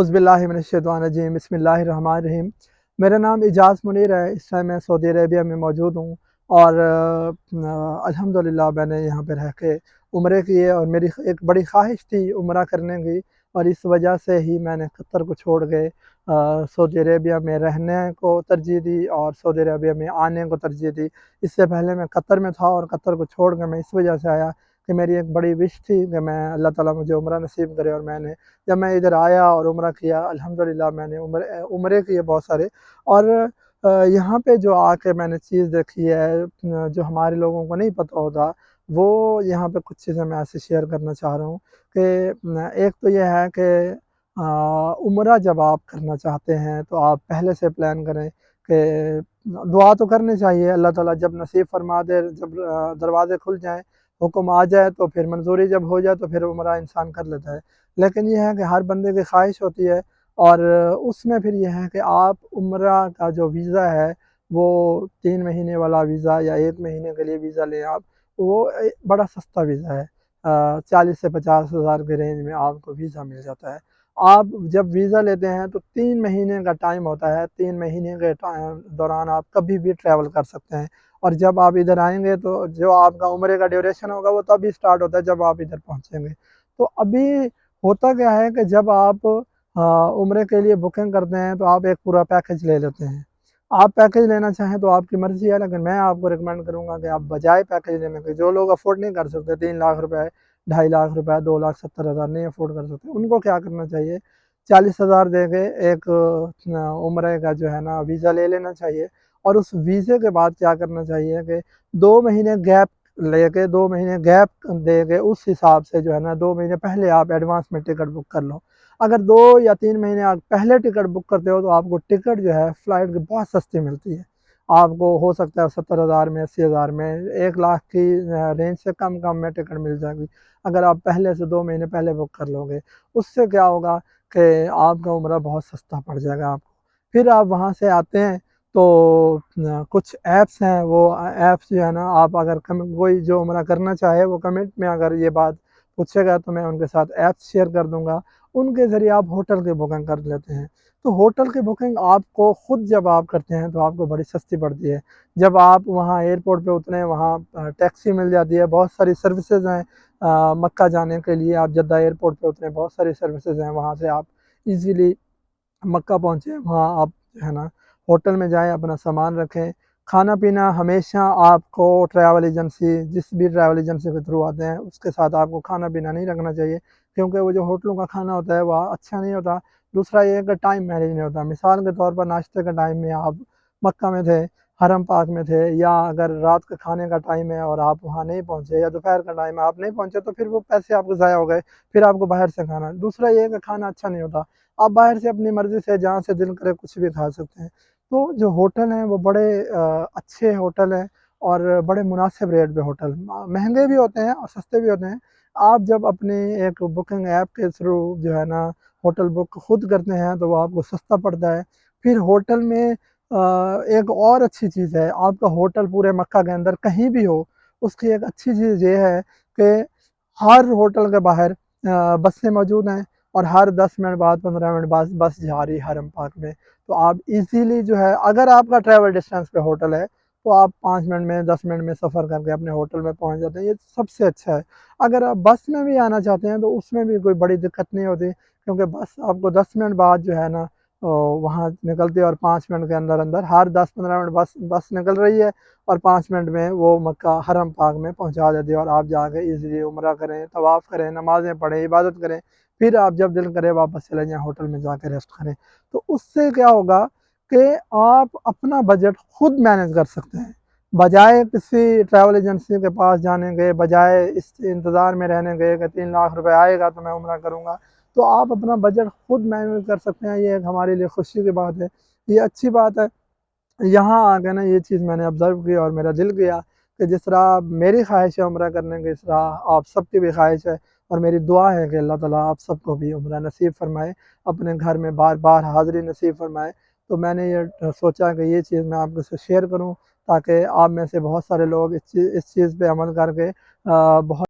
اعوذ باللہ من الشیطان الرجیم، بسم اللہ الرحمن الرحیم۔ میرا نام اعجاز منیر ہے۔ اس ٹائم میں سعودی عربیہ میں موجود ہوں اور الحمدللہ میں نے یہاں پہ رہ کے عمرے کیے اور میری ایک بڑی خواہش تھی عمرہ کرنے کی، اور اس وجہ سے ہی میں نے قطر کو چھوڑ کے سعودی عربیہ میں رہنے کو ترجیح دی اور سعودی عربیہ میں آنے کو ترجیح دی۔ اس سے پہلے میں قطر میں تھا اور قطر کو چھوڑ کے میں اس وجہ سے آیا کہ میری ایک بڑی وش تھی کہ میں اللہ تعالیٰ مجھے عمرہ نصیب کرے، اور میں نے جب میں ادھر آیا اور عمرہ کیا الحمدللہ میں نے عمرے کیے بہت سارے، اور یہاں پہ جو آ کے میں نے چیز دیکھی ہے جو ہمارے لوگوں کو نہیں پتہ ہوتا، وہ یہاں پہ کچھ چیزیں میں ایسے شیئر کرنا چاہ رہا ہوں کہ ایک تو یہ ہے کہ عمرہ جب آپ کرنا چاہتے ہیں تو آپ پہلے سے پلان کریں کہ دعا تو کرنی چاہیے، اللہ تعالیٰ جب نصیب فرما دے، جب دروازے کھل جائیں، حکم آ جائے تو پھر منظوری جب ہو جائے تو پھر عمرہ انسان کر لیتا ہے۔ لیکن یہ ہے کہ ہر بندے کی خواہش ہوتی ہے، اور اس میں پھر یہ ہے کہ آپ عمرہ کا جو ویزا ہے وہ 3 مہینے والا ویزا یا 1 مہینے کے لیے ویزا لیں آپ، وہ بڑا سستا ویزا ہے، 40 سے 50 ہزار کے رینج میں آپ کو ویزا مل جاتا ہے۔ آپ جب ویزا لیتے ہیں تو 3 مہینے کا ٹائم ہوتا ہے، 3 مہینے کے دوران آپ کبھی بھی ٹریول کر سکتے ہیں، اور جب آپ ادھر آئیں گے تو جو آپ کا عمرے کا ڈیوریشن ہوگا وہ تب ہی سٹارٹ ہوتا ہے جب آپ ادھر پہنچیں گے۔ تو ابھی ہوتا کیا ہے کہ جب آپ عمرے کے لیے بکنگ کرتے ہیں تو آپ ایک پورا پیکج لے لیتے ہیں۔ آپ پیکج لینا چاہیں تو آپ کی مرضی ہے، لیکن میں آپ کو ریکمینڈ کروں گا کہ آپ بجائے پیکج لینے کے، جو لوگ افورڈ نہیں کر سکتے 3 لاکھ روپے، 2.5 لاکھ روپے، 2,70,000 نہیں افورڈ کر سکتے، ان کو کیا کرنا چاہیے، 40,000 دے کے ایک عمرے کا جو ہے نا ویزا لے لینا چاہیے، اور اس ویزے کے بعد کیا کرنا چاہیے کہ 2 مہینے گیپ لے کے، 2 مہینے گیپ دے کے اس حساب سے جو ہے نا 2 مہینے پہلے آپ ایڈوانس میں ٹکٹ بک کر لو۔ اگر 2 یا 3 مہینے آپ پہلے ٹکٹ بک کرتے ہو تو آپ کو ٹکٹ جو ہے فلائٹ کی بہت سستی ملتی ہے، آپ کو ہو سکتا ہے 70,000 میں، 80,000 میں، 1 لاکھ کی رینج سے کم میں ٹکٹ مل جائے گی اگر آپ پہلے سے 2 مہینے پہلے بک کر لو گے۔ اس سے کیا ہوگا کہ آپ کا عمرہ بہت سستا پڑ جائے گا آپ کو۔ پھر آپ وہاں سے آتے ہیں تو کچھ ایپس ہیں، وہ ایپس جو ہے نا آپ اگر کوئی جو عمرہ کرنا چاہے وہ کمنٹ میں اگر یہ بات پوچھے گا تو میں ان کے ساتھ ایپس شیئر کر دوں گا، ان کے ذریعے آپ ہوٹل کی بکنگ کر لیتے ہیں۔ تو ہوٹل کی بکنگ آپ کو خود جب آپ کرتے ہیں تو آپ کو بڑی سستی پڑتی ہے۔ جب آپ وہاں ایئرپورٹ پہ اتریں وہاں ٹیکسی مل جاتی ہے، بہت ساری سروسز ہیں مکہ جانے کے لیے، آپ جدہ ایئرپورٹ پہ اتریں بہت ساری سروسز ہیں، وہاں سے آپ ایزیلی مکہ پہنچیں، وہاں آپ جو ہے نا ہوٹل میں جائیں، اپنا سامان رکھیں۔ کھانا پینا ہمیشہ آپ کو ٹریول ایجنسی، جس بھی ٹریول ایجنسی کے تھرو آتے ہیں اس کے ساتھ آپ کو کھانا پینا نہیں رکھنا چاہیے، کیونکہ وہ جو ہوٹلوں کا کھانا ہوتا ہے وہ اچھا نہیں ہوتا۔ دوسرا یہ ہے کہ ٹائم مینیج نہیں ہوتا، مثال کے طور پر ناشتے کے ٹائم میں آپ مکہ میں تھے، حرم پاک میں تھے، یا اگر رات کے کھانے کا ٹائم ہے اور آپ وہاں نہیں پہنچے، یا دوپہر کا ٹائم ہے آپ نہیں پہنچے، تو پھر وہ پیسے آپ کو ضائع ہو گئے، پھر آپ کو باہر سے کھانا۔ دوسرا یہ ہے کہ کھانا اچھا نہیں ہوتا، آپ باہر سے اپنی مرضی سے جہاں سے دل کرے کچھ بھی کھا سکتے ہیں۔ تو جو ہوٹل ہیں وہ بڑے اچھے ہوٹل ہیں اور بڑے مناسب ریٹ پہ ہوٹل، مہنگے بھی ہوتے ہیں اور سستے بھی ہوتے ہیں۔ آپ جب اپنی ایک بکنگ ایپ کے تھرو جو ہے نا ہوٹل بک خود کرتے ہیں تو وہ آپ کو سستا پڑتا ہے۔ پھر ہوٹل میں ایک اور اچھی چیز ہے، آپ کا ہوٹل پورے مکہ کے اندر کہیں بھی ہو، اس کی ایک اچھی چیز یہ ہے کہ ہر ہوٹل کے باہر بسیں موجود ہیں، اور ہر 10 منٹ بعد 15 منٹ بعد بس جا رہی حرم پاک میں، تو آپ ایزیلی جو ہے، اگر آپ کا ٹریول ڈسٹینس پہ ہوٹل ہے تو آپ 5 منٹ میں 10 منٹ میں سفر کر کے اپنے ہوٹل میں پہنچ جاتے ہیں، یہ سب سے اچھا ہے۔ اگر آپ بس میں بھی آنا چاہتے ہیں تو اس میں بھی کوئی بڑی دقت نہیں ہوتی، کیونکہ بس آپ کو 10 منٹ بعد جو ہے نا وہاں نکلتی ہے، اور 5 منٹ کے اندر اندر ہر 10-15 منٹ بس نکل رہی ہے، اور 5 منٹ میں وہ مکہ حرم پاک میں پہنچا دیتی ہے، اور آپ جا کے ایزیلی عمرہ کریں، طواف کریں، نمازیں پڑھیں، عبادت کریں، پھر آپ جب دل کرے واپس چلے جائیں ہوٹل میں جا کے ریسٹ کریں۔ تو اس سے کیا ہوگا کہ آپ اپنا بجٹ خود مینیج کر سکتے ہیں، بجائے کسی ٹریول ایجنسی کے پاس جانے کے، بجائے اس انتظار میں رہنے کے کہ 3 لاکھ روپے آئے گا تو میں عمرہ کروں گا۔ تو آپ اپنا بجٹ خود مینیج کر سکتے ہیں، یہ ایک ہمارے لیے خوشی کی بات ہے، یہ اچھی بات ہے۔ یہاں آ کے نا یہ چیز میں نے آبزرو کی اور میرا دل گیا کہ جس طرح میری خواہش ہے عمرہ کرنے کی، اس طرح آپ سب کی بھی خواہش ہے، اور میری دعا ہے کہ اللہ تعالیٰ آپ سب کو بھی عمرہ نصیب فرمائے، اپنے گھر میں بار بار حاضری نصیب فرمائے۔ تو میں نے یہ سوچا کہ یہ چیز میں آپ کے ساتھ شیئر کروں، تاکہ آپ میں سے بہت سارے لوگ اس چیز پہ عمل کر کے بہت